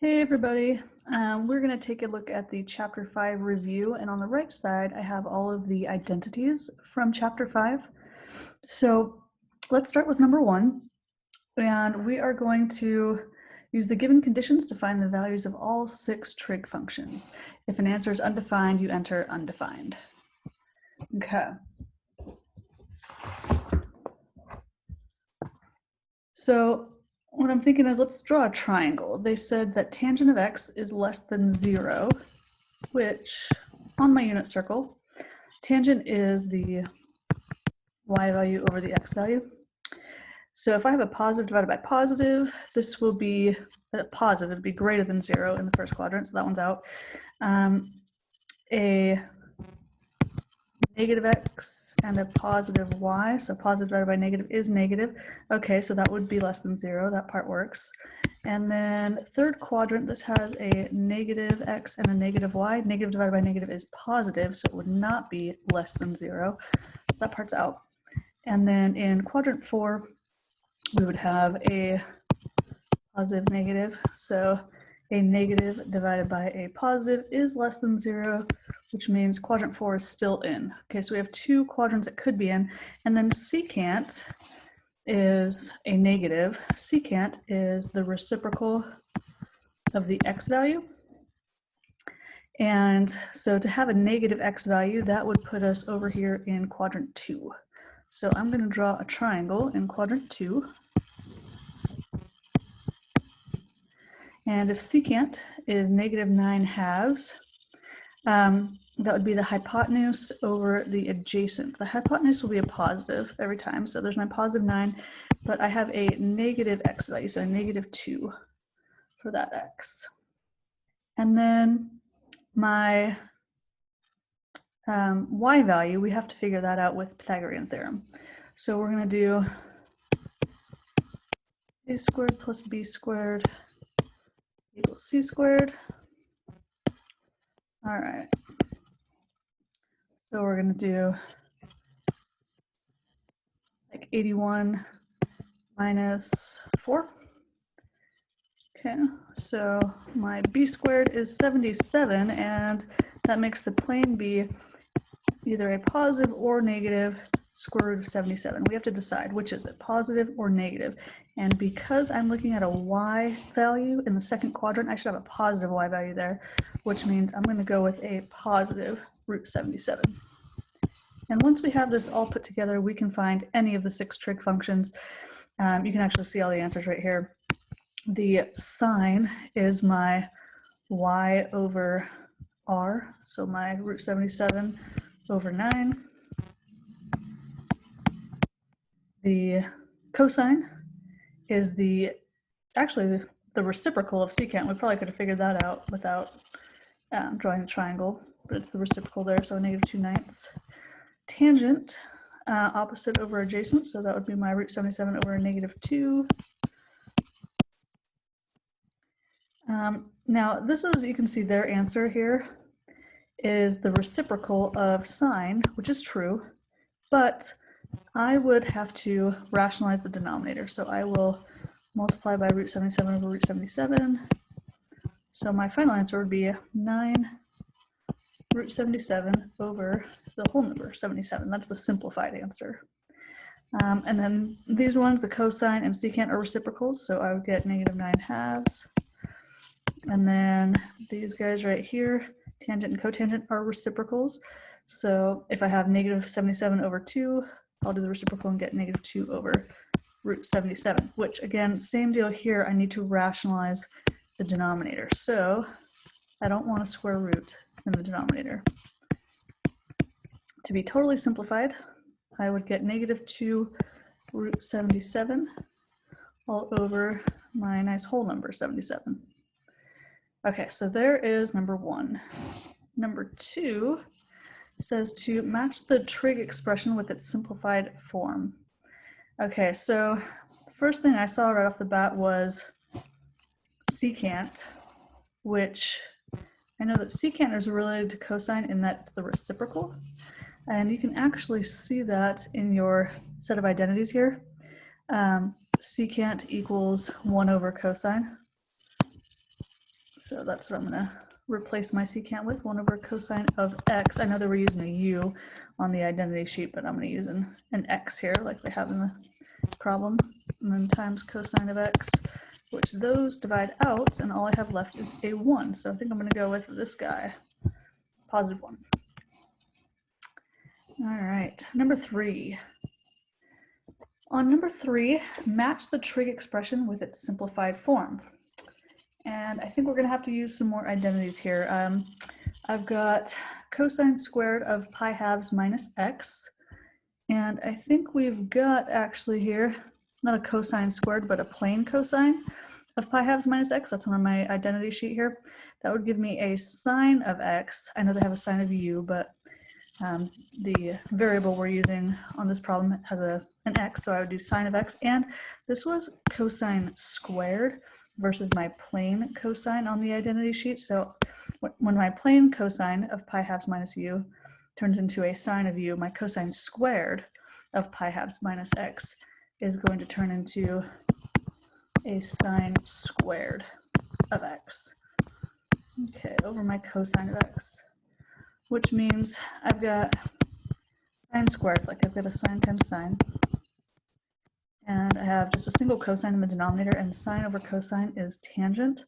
Hey everybody, we're going to take a look at the Chapter 5 review, and on the right side I have all of the identities from Chapter 5. So let's start with number 1, and we are going to use the given conditions to find the values of all 6 trig functions. If an answer is undefined, you enter undefined. Okay. So what I'm thinking is, let's draw a triangle. They said that tangent of x is less than 0, which on my unit circle, tangent is the y value over the x value. So if I have a positive divided by positive, this will be positive. It'd be greater than 0 in the first quadrant, so that one's out. A negative x and a positive y, so positive divided by negative is negative. Okay, so that would be less than 0. That part works. And then third quadrant, this has a negative x and a negative y. Negative divided by negative is positive, so it would not be less than 0. So that part's out. And then in quadrant 4, we would have a positive negative. So a negative divided by a positive is less than 0, which means quadrant 4 is still in. Okay, so we have 2 quadrants it could be in. And then secant is a negative. Secant is the reciprocal of the x value. And so to have a negative x value, that would put us over here in quadrant 2. So I'm going to draw a triangle in quadrant 2. And if secant is negative 9/2, that would be the hypotenuse over the adjacent. The hypotenuse will be a positive every time, so there's my positive 9, but I have a negative x value, so a negative 2 for that x. And then my y value, we have to figure that out with Pythagorean theorem. So we're going to do a squared plus b squared equals c squared. All right. So we're going to do like 81 minus 4. Okay, so my b squared is 77, and that makes the plane be either a positive or negative square root of 77. We have to decide which is it, positive or negative. And because I'm looking at a y value in the second quadrant, I should have a positive y value there, which means I'm going to go with a positive root 77. And once we have this all put together, we can find any of the 6 trig functions. You can actually see all the answers right here. The sine is my y over r, so my root 77 over 9. The cosine is actually the reciprocal of secant. We probably could have figured that out without drawing the triangle, but it's the reciprocal there, so negative 2/9. Tangent, opposite over adjacent, so that would be my root 77 over a negative 2. Now this is, you can see their answer here is the reciprocal of sine, which is true, but I would have to rationalize the denominator. So I will multiply by root 77 over root 77. So my final answer would be 9 root 77 over the whole number 77. That's the simplified answer. And then these ones, the cosine and secant, are reciprocals, so I would get negative 9/2. And then these guys right here, tangent and cotangent, are reciprocals. So if I have negative 77 over 2, I'll do the reciprocal and get negative 2 over root 77, which again, same deal here. I need to rationalize the denominator. So I don't want a square root in the denominator. To be totally simplified, I would get negative 2 root 77 all over my nice whole number, 77. Okay, so there is number 1. Number 2 says to match the trig expression with its simplified form. Okay, so the first thing I saw right off the bat was secant, which I know that secant is related to cosine in that it's the reciprocal. And you can actually see that in your set of identities here. Secant equals 1 over cosine. So that's what I'm going to replace my secant with, 1 over cosine of x. I know they were using a u on the identity sheet, but I'm going to use an x here like they have in the problem. And then times cosine of x, which those divide out, and all I have left is a 1. So I think I'm going to go with this guy, positive 1. All right, number 3. On number 3, match the trig expression with its simplified form. And I think we're going to have to use some more identities here. I've got cosine squared of pi halves minus x. And I think we've got actually here, not a cosine squared, but a plain cosine of pi halves minus x. That's on my identity sheet here. That would give me a sine of x. I know they have a sine of u, but the variable we're using on this problem has an x, so I would do sine of x. And this was cosine squared versus my plain cosine on the identity sheet. So when my plain cosine of pi halves minus u turns into a sine of u, my cosine squared of pi halves minus x is going to turn into a sine squared of x. Okay, over my cosine of x, which means I've got sine squared, like I've got a sine times sine. And I have just a single cosine in the denominator, and sine over cosine is tangent.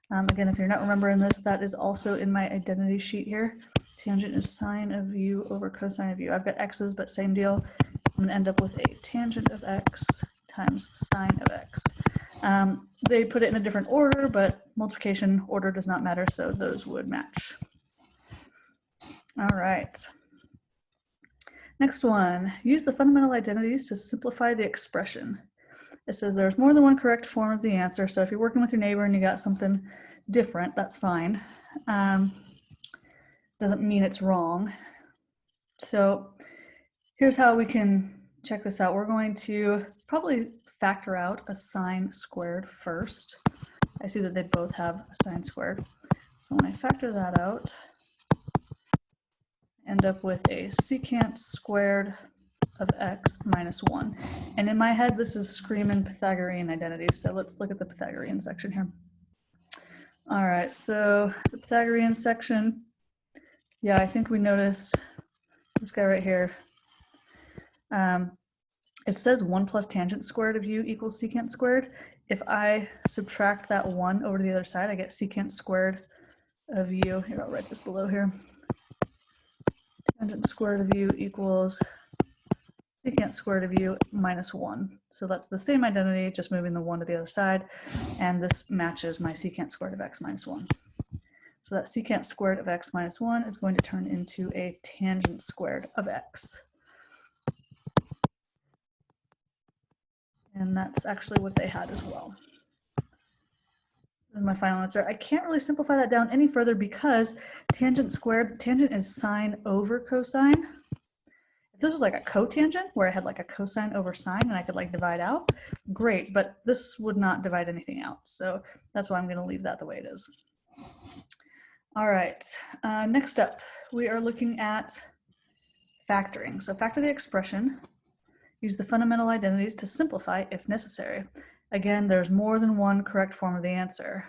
Again, if you're not remembering this, that is also in my identity sheet here. Tangent is sine of u over cosine of u. I've got x's, but same deal. I'm going to end up with a tangent of x times sine of x. They put it in a different order, but multiplication order does not matter, so those would match. All right. Next one, use the fundamental identities to simplify the expression. It says there's more than one correct form of the answer, so if you're working with your neighbor and you got something different, that's fine. Doesn't mean it's wrong. So here's how we can check this out. We're going to probably factor out a sine squared first. I see that they both have a sine squared. So when I factor that out, end up with a secant squared of x minus 1. And in my head, this is screaming Pythagorean identities. So let's look at the Pythagorean section here. All right, so the Pythagorean section, yeah, I think we noticed this guy right here. It says 1 plus tangent squared of u equals secant squared. If I subtract that 1 over to the other side, I get secant squared of u. Here, I'll write this below here. Tangent squared of u equals secant squared of u minus 1. So that's the same identity, just moving the 1 to the other side. And this matches my secant squared of x minus 1. So that secant squared of x minus 1 is going to turn into a tangent squared of x. And that's actually what they had as well. And my final answer. I can't really simplify that down any further because tangent squared, tangent is sine over cosine. If this was like a cotangent where I had like a cosine over sine and I could like divide out, great, but this would not divide anything out. So that's why I'm going to leave that the way it is. All right, next up, we are looking at factoring. So factor the expression, use the fundamental identities to simplify if necessary. Again, there's more than one correct form of the answer.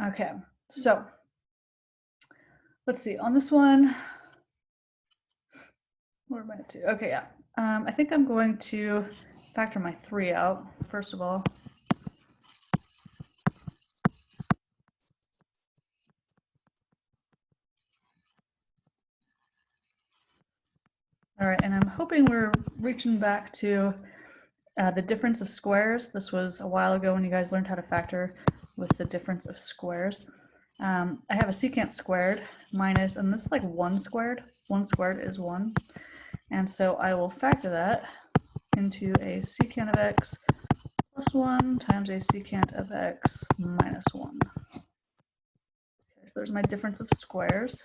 Okay, so let's see, on this one, what am I up to? Okay, yeah, I think I'm going to factor my 3 out, first of all. All right, and I'm hoping we're reaching back to the difference of squares. This was a while ago when you guys learned how to factor with the difference of squares. I have a secant squared minus, and this is like 1 squared. 1 squared is 1. And so I will factor that into a secant of x plus 1 times a secant of x minus 1. Okay, so there's my difference of squares.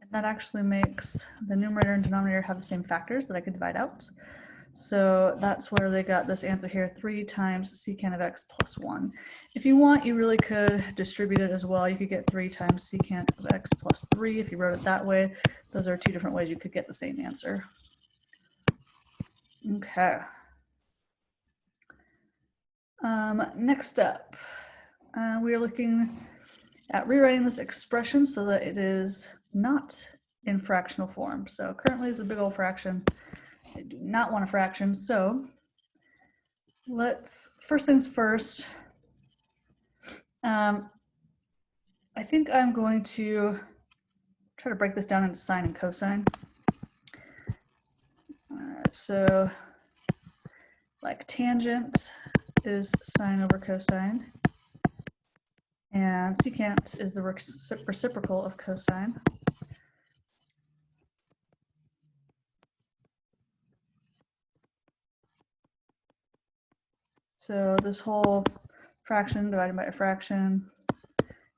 And that actually makes the numerator and denominator have the same factors that I could divide out. So that's where they got this answer here, 3 times secant of x plus 1. If you want, you really could distribute it as well. You could get 3 times secant of x plus 3 if you wrote it that way. Those are 2 different ways you could get the same answer. Okay. Next up, we are looking at rewriting this expression so that it is not in fractional form. So currently it's a big old fraction. I do not want a fraction, so first things first, I think I'm going to try to break this down into sine and cosine. All right, so like tangent is sine over cosine, and secant is the reciprocal of cosine. So this whole fraction divided by a fraction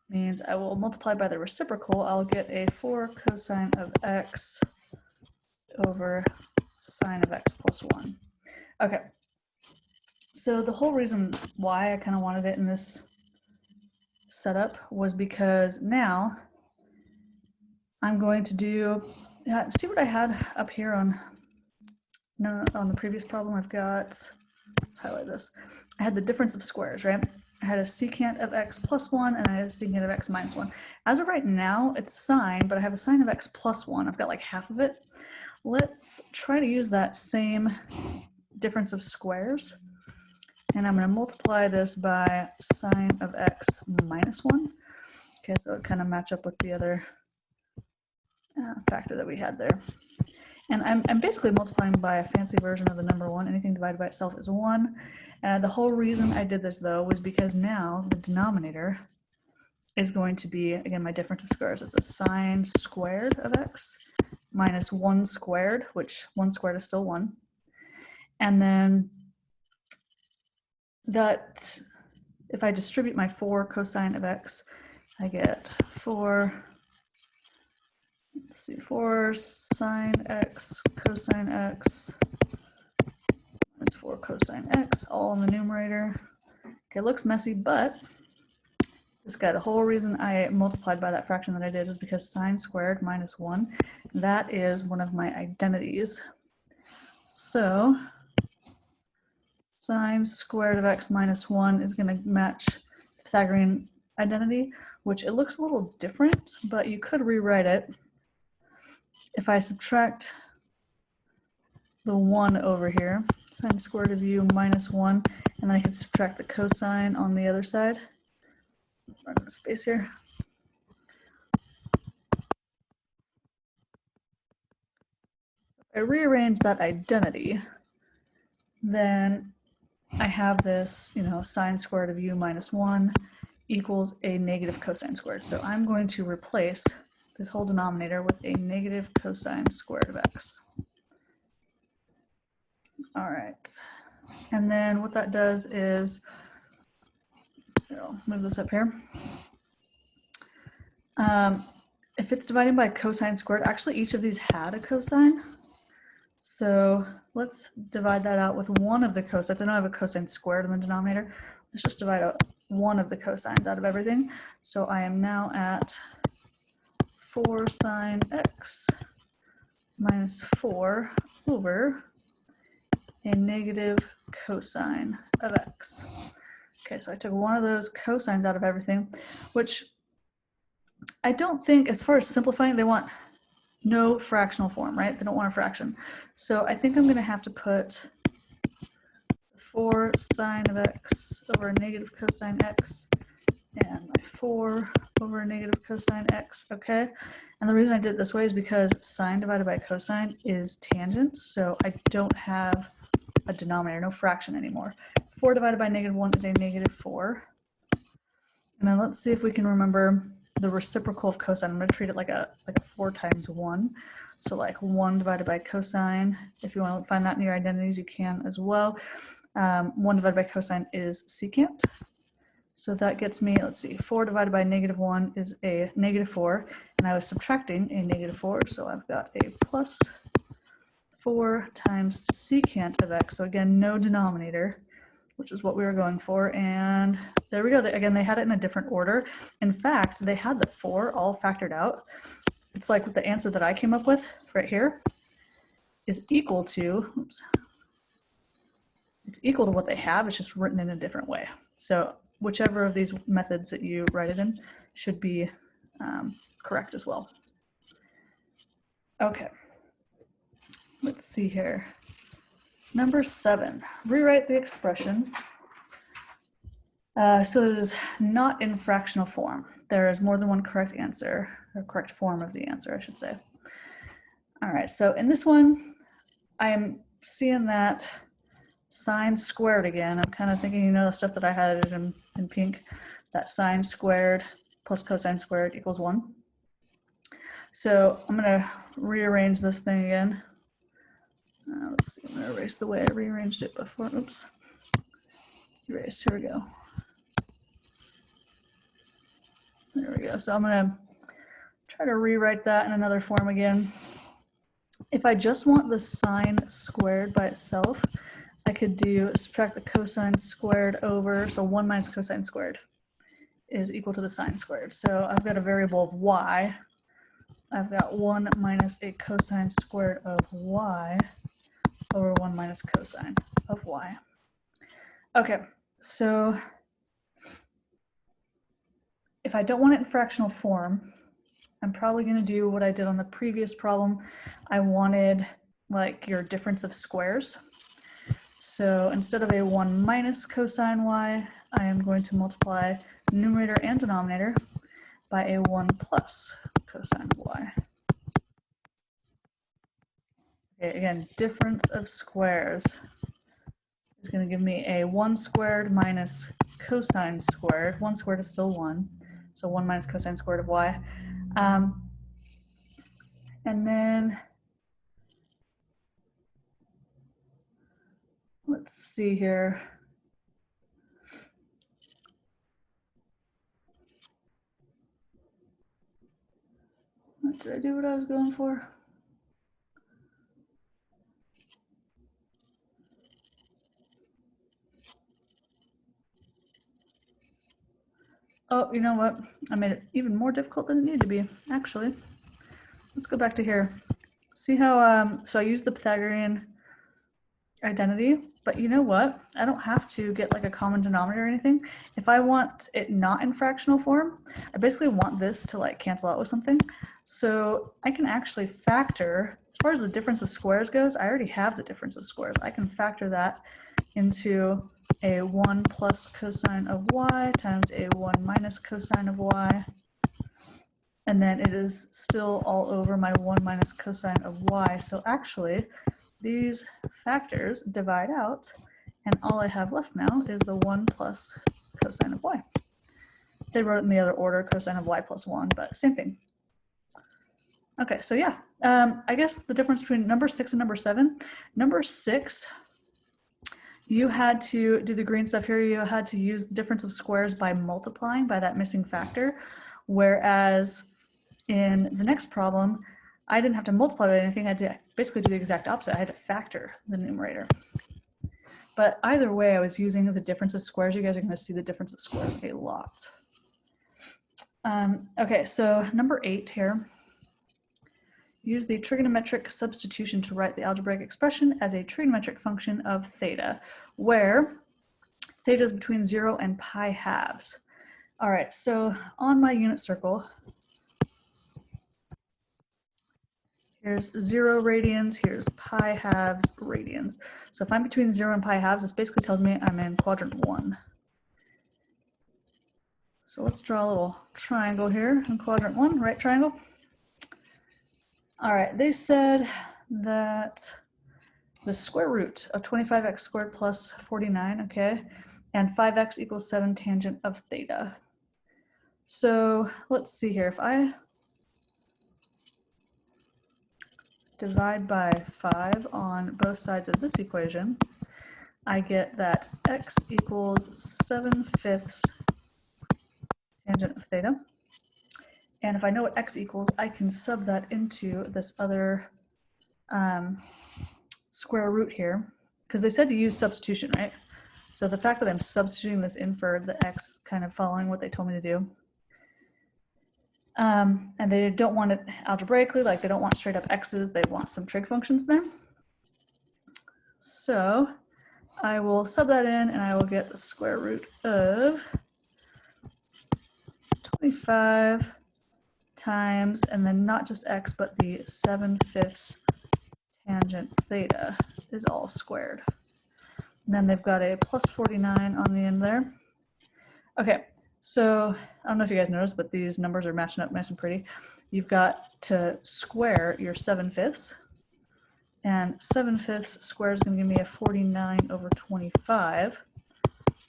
means I will multiply by the reciprocal. I'll get a 4 cosine of x over sine of x plus 1. Okay, so the whole reason why I kind of wanted it in this setup was because now I'm going to do, see what I had up here on the previous problem. I've got, let's highlight this. I had the difference of squares, right? I had a secant of x plus 1 and I had a secant of x minus 1. As of right now, it's sine, but I have a sine of x plus 1. I've got like half of it. Let's try to use that same difference of squares. And I'm going to multiply this by sine of x minus 1. Okay, so it kind of match up with the other factor that we had there. And I'm basically multiplying by a fancy version of the number 1. Anything divided by itself is 1. The whole reason I did this, though, was because now the denominator is going to be, again, my difference of squares. It's a sine squared of x minus 1 squared, which 1 squared is still 1. And then that, if I distribute my 4 cosine of x, I get 4 sine x cosine x minus 4 cosine x, all in the numerator. Okay, it looks messy, but this guy, the whole reason I multiplied by that fraction that I did was because sine squared minus 1, that is one of my identities. So sine squared of x minus 1 is going to match the Pythagorean identity, which it looks a little different, but you could rewrite it. If I subtract the 1 over here, sine squared of u minus 1, and then I can subtract the cosine on the other side. Run out of space here. If I rearrange that identity, then I have this, sine squared of u minus 1 equals a negative cosine squared. So I'm going to replace this whole denominator with a negative cosine squared of x. All right. And then what that does is, I'll move this up here. If it's divided by cosine squared, actually each of these had a cosine. So let's divide that out with one of the cosines. I know I have a cosine squared in the denominator. Let's just divide out one of the cosines out of everything. So I am now at 4 sine x minus 4 over a negative cosine of x. Okay, so I took one of those cosines out of everything, which I don't think, as far as simplifying, they want no fractional form, right? They don't want a fraction. So I think I'm going to have to put 4 sine of x over a negative cosine x and my 4 over a negative cosine x, okay? And the reason I did it this way is because sine divided by cosine is tangent, so I don't have a denominator, no fraction anymore. 4 divided by negative 1 is a negative 4. And then let's see if we can remember the reciprocal of cosine. I'm going to treat it like a 4 times 1. So like 1 divided by cosine. If you want to find that in your identities, you can as well. 1 divided by cosine is secant. So that gets me, let's see, 4 divided by negative 1 is a negative 4. And I was subtracting a negative 4, so I've got a plus 4 times secant of x. So again, no denominator, which is what we were going for. And there we go. Again, they had it in a different order. In fact, they had the 4 all factored out. It's like the answer that I came up with right here is equal to, oops, it's equal to what they have. It's just written in a different way. So whichever of these methods that you write it in should be correct as well. Okay, let's see here. Number 7, rewrite the expression so it is not in fractional form. There is more than one correct answer, or correct form of the answer, I should say. All right, so in this one, I am seeing that sine squared again. I'm kind of thinking, you know, the stuff that I had in pink, that sine squared plus cosine squared equals 1. So I'm going to rearrange this thing again. Let's see, I'm going to erase the way I rearranged it before. Oops. Erase, here we go. There we go. So I'm going to try to rewrite that in another form again. If I just want the sine squared by itself, I could do subtract the cosine squared over, so 1 minus cosine squared is equal to the sine squared. So I've got a variable of y. I've got 1 minus a cosine squared of y over 1 minus cosine of y. Okay, so if I don't want it in fractional form, I'm probably going to do what I did on the previous problem. I wanted like your difference of squares. So instead of a 1 minus cosine y, I am going to multiply numerator and denominator by a 1 plus cosine of y. Okay, again, difference of squares is going to give me a 1 squared minus cosine squared. 1 squared is still 1, so 1 minus cosine squared of y. And then let's see here. Did I do what I was going for? Oh, you know what? I made it even more difficult than it needed to be, actually. Let's go back to here. See how, so I used the Pythagorean identity, but you know what? I don't have to get like a common denominator or anything. If I want it not in fractional form, I basically want this to like cancel out with something. So I can actually factor, as far as the difference of squares goes, I already have the difference of squares. I can factor that into a 1 plus cosine of y times a 1 minus cosine of y. And then it is still all over my 1 minus cosine of y. So actually, these factors divide out, and all I have left now is the 1 plus cosine of y. They wrote it in the other order, cosine of y plus 1, but same thing. Okay, so yeah, I guess the difference between number 6 and number 7. Number 6, you had to do the green stuff here. You had to use the difference of squares by multiplying by that missing factor, whereas in the next problem, I didn't have to multiply by anything. I had to basically do the exact opposite. I had to factor the numerator. But either way, I was using the difference of squares. You guys are going to see the difference of squares a lot. Okay, so number 8 here. Use the trigonometric substitution to write the algebraic expression as a trigonometric function of theta, where theta is between 0 and pi halves. All right, so on my unit circle, here's 0 radians, here's pi halves radians. So if I'm between 0 and pi halves, this basically tells me I'm in quadrant 1. So let's draw a little triangle here in quadrant 1, right triangle. All right, they said that the square root of 25x squared plus 49, okay, and 5x equals 7 tangent of theta. So let's see here. If I divide by 5 on both sides of this equation, I get that x equals 7/5 tangent of theta. And if I know what x equals, I can sub that into this other square root here, because they said to use substitution, right? So the fact that I'm substituting this in for the x, kind of following what they told me to do. And they don't want it algebraically, like they don't want straight up x's, they want some trig functions there. So I will sub that in and I will get the square root of 25 times, and then not just x, but the 7/5 tangent theta is all squared. And then they've got a plus 49 on the end there. Okay, so I don't know if you guys noticed, but these numbers are matching up nice and pretty. You've got to square your 7/5, and 7/5 squared is going to give me a 49/25.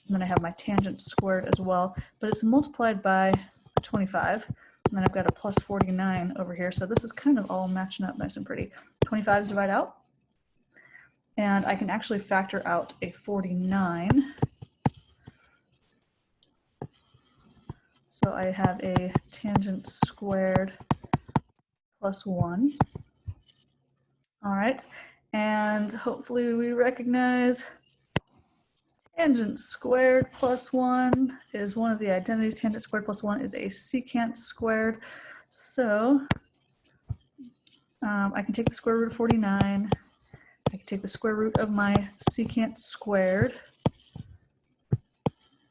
And then I have my tangent squared as well, but it's multiplied by 25. And then I've got a plus 49 over here. So this is kind of all matching up nice and pretty. 25's divide out. And I can actually factor out a 49. So I have a tangent squared plus 1. All right. And hopefully we recognize tangent squared plus 1 is one of the identities. Tangent squared plus 1 is a secant squared. So I can take the square root of 49. I can take the square root of my secant squared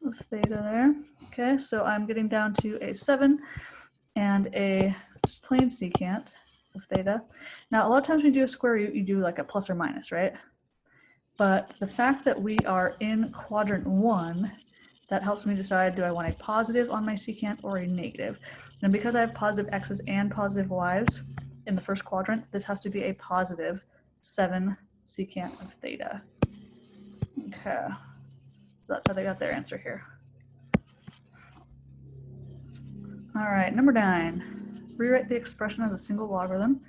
of theta there. Okay, so I'm getting down to a 7 and a just plain secant of theta. Now, a lot of times when you do a square root, you do like a plus or minus, right? But the fact that we are in quadrant 1, that helps me decide, do I want a positive on my secant or a negative? And because I have positive x's and positive y's in the first quadrant, this has to be a positive 7 secant of theta. Okay, so that's how they got their answer here. All right, number 9, rewrite the expression as a single logarithm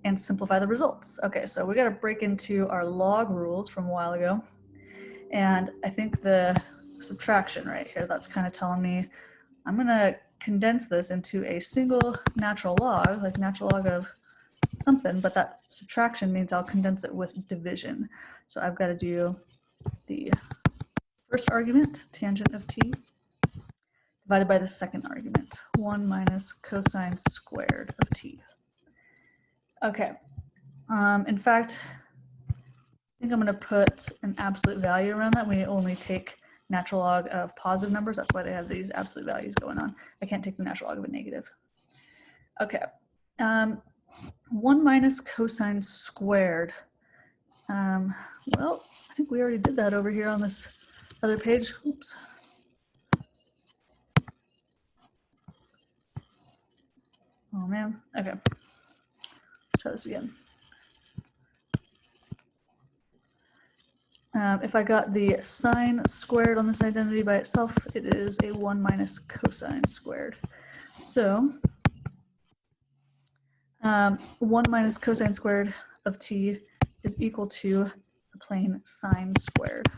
and simplify the results. Okay, so we got to break into our log rules from a while ago. And I think the subtraction right here, that's kind of telling me I'm going to condense this into a single natural log, like natural log of something, but that subtraction means I'll condense it with division. So I've got to do the first argument, tangent of t, divided by the second argument, 1 minus cosine squared of t. Okay, in fact, I think I'm going to put an absolute value around that. We only take natural log of positive numbers. That's why they have these absolute values going on. I can't take the natural log of a negative. Okay, 1 minus cosine squared. Well, I think we already did that over here on this other page. Oops. Oh man, okay. Try this again. If I got the sine squared on this identity by itself, it is a 1 minus cosine squared. So 1 minus cosine squared of t is equal to the plane sine squared.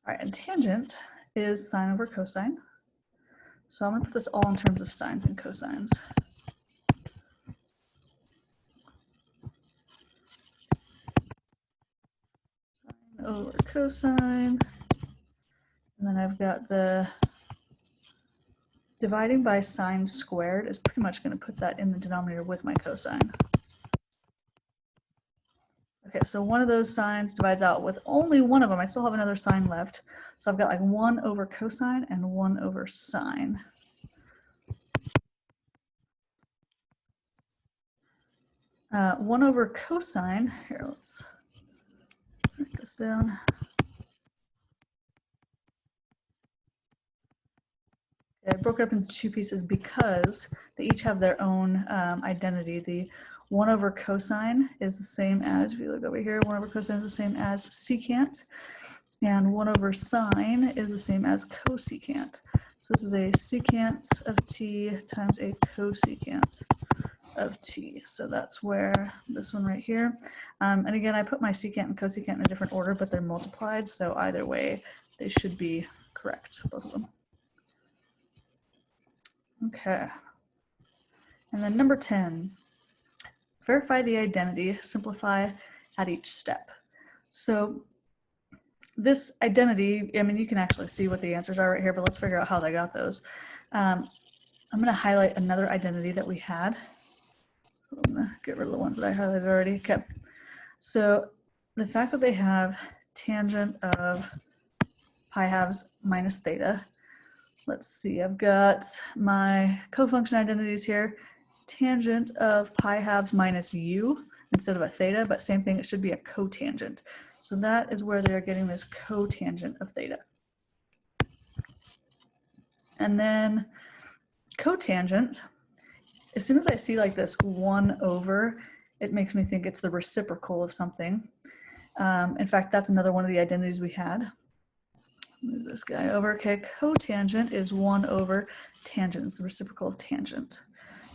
All right, and tangent is sine over cosine. So I'm going to put this all in terms of sines and cosines. Sine over cosine. And then I've got the dividing by sine squared is pretty much going to put that in the denominator with my cosine. Okay, so one of those sines divides out with only one of them. I still have another sine left. So I've got like 1 over cosine and 1 over sine. One over cosine, here, let's write this down. I broke it up into 2 pieces because they each have their own identity. The 1 over cosine is the same as, if you look over here, 1 over cosine is the same as secant, and 1 over sine is the same as cosecant. So this is a secant of t times a cosecant of t. So that's where this one right here. And again, I put my secant and cosecant in a different order, but they're multiplied. So either way, they should be correct, both of them. Okay. And then number 10, verify the identity, simplify at each step. So this identity, I mean, you can actually see what the answers are right here, but let's figure out how they got those. I'm going to highlight another identity that we had. So I'm going to get rid of the ones that I highlighted already. Okay. So the fact that they have tangent of pi halves minus theta. Let's see, I've got my cofunction identities here. Tangent of pi halves minus u instead of a theta, but same thing, it should be a cotangent. So that is where they're getting this cotangent of theta. And then cotangent, as soon as I see like this 1 over, it makes me think it's the reciprocal of something. In fact, that's another one of the identities we had. Move this guy over. Okay, cotangent is 1 over tangent. It's the reciprocal of tangent.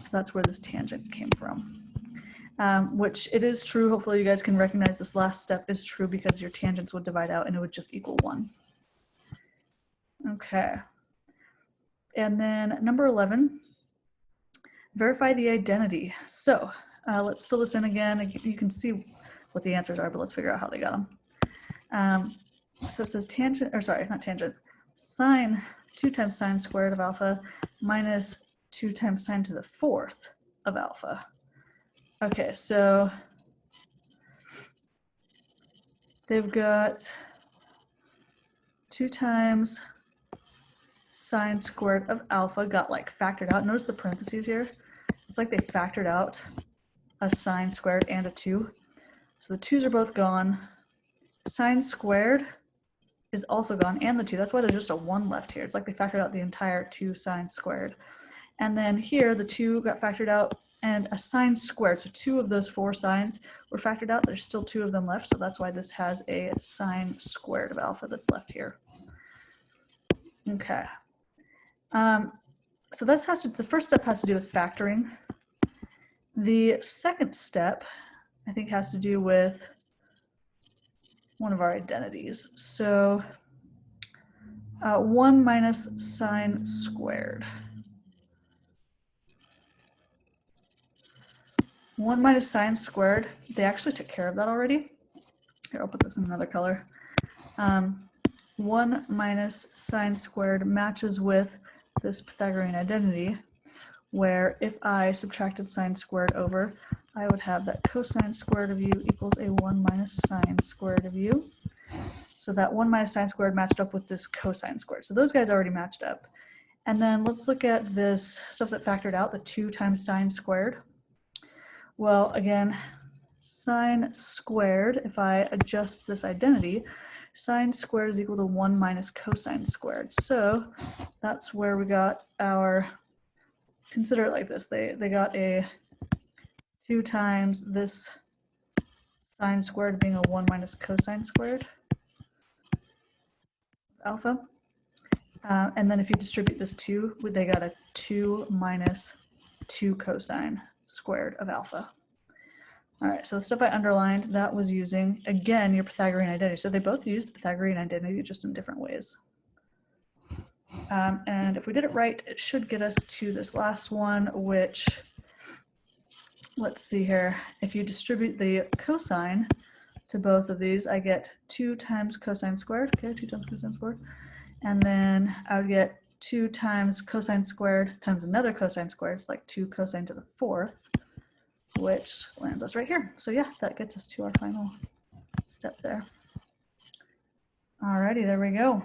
So that's where this tangent came from. Which it is true. Hopefully you guys can recognize this last step is true because your tangents would divide out and it would just equal 1. Okay. And then number 11, verify the identity. So let's fill this in again. You can see what the answers are, but let's figure out how they got them. So it says tangent, or sorry, not tangent, sine 2 times sine squared of alpha minus 2 times sine to the 4th of alpha. Okay, so they've got 2 times sine squared of alpha got like factored out. Notice the parentheses here. It's like they factored out a sine squared and a 2. So the 2's are both gone. Sine squared is also gone, and the 2. That's why there's just a 1 left here. It's like they factored out the entire 2 sine squared. And then here, the 2 got factored out, and a sine squared. So 2 of those 4 sines were factored out. There's still 2 of them left, so that's why this has a sine squared of alpha that's left here. Okay. So this has to, the first step has to do with factoring. The second step, I think, has to do with one of our identities. So 1 minus sine squared. 1 minus sine squared, they actually took care of that already. Here, I'll put this in another color. 1 minus sine squared matches with this Pythagorean identity, where if I subtracted sine squared over, I would have that cosine squared of u equals a 1 minus sine squared of u. So that 1 minus sine squared matched up with this cosine squared. So those guys already matched up. And then let's look at this stuff that factored out, the 2 times sine squared. Well, again, sine squared, if I adjust this identity, sine squared is equal to 1 minus cosine squared. So that's where we got our, consider it like this, they got a 2 times this sine squared being a 1 minus cosine squared alpha. And then if you distribute this 2, they got a 2 minus 2 cosine squared of alpha. All right, so the stuff I underlined, that was using, again, your Pythagorean identity. So they both used the Pythagorean identity just in different ways. And if we did it right, it should get us to this last one, which, let's see here. If you distribute the cosine to both of these, I get 2 times cosine squared. Okay, 2 times cosine squared. And then I would get 2 times cosine squared times another cosine squared. It's like 2 cosine to the 4th, which lands us right here. So yeah, that gets us to our final step there. Alrighty, there we go.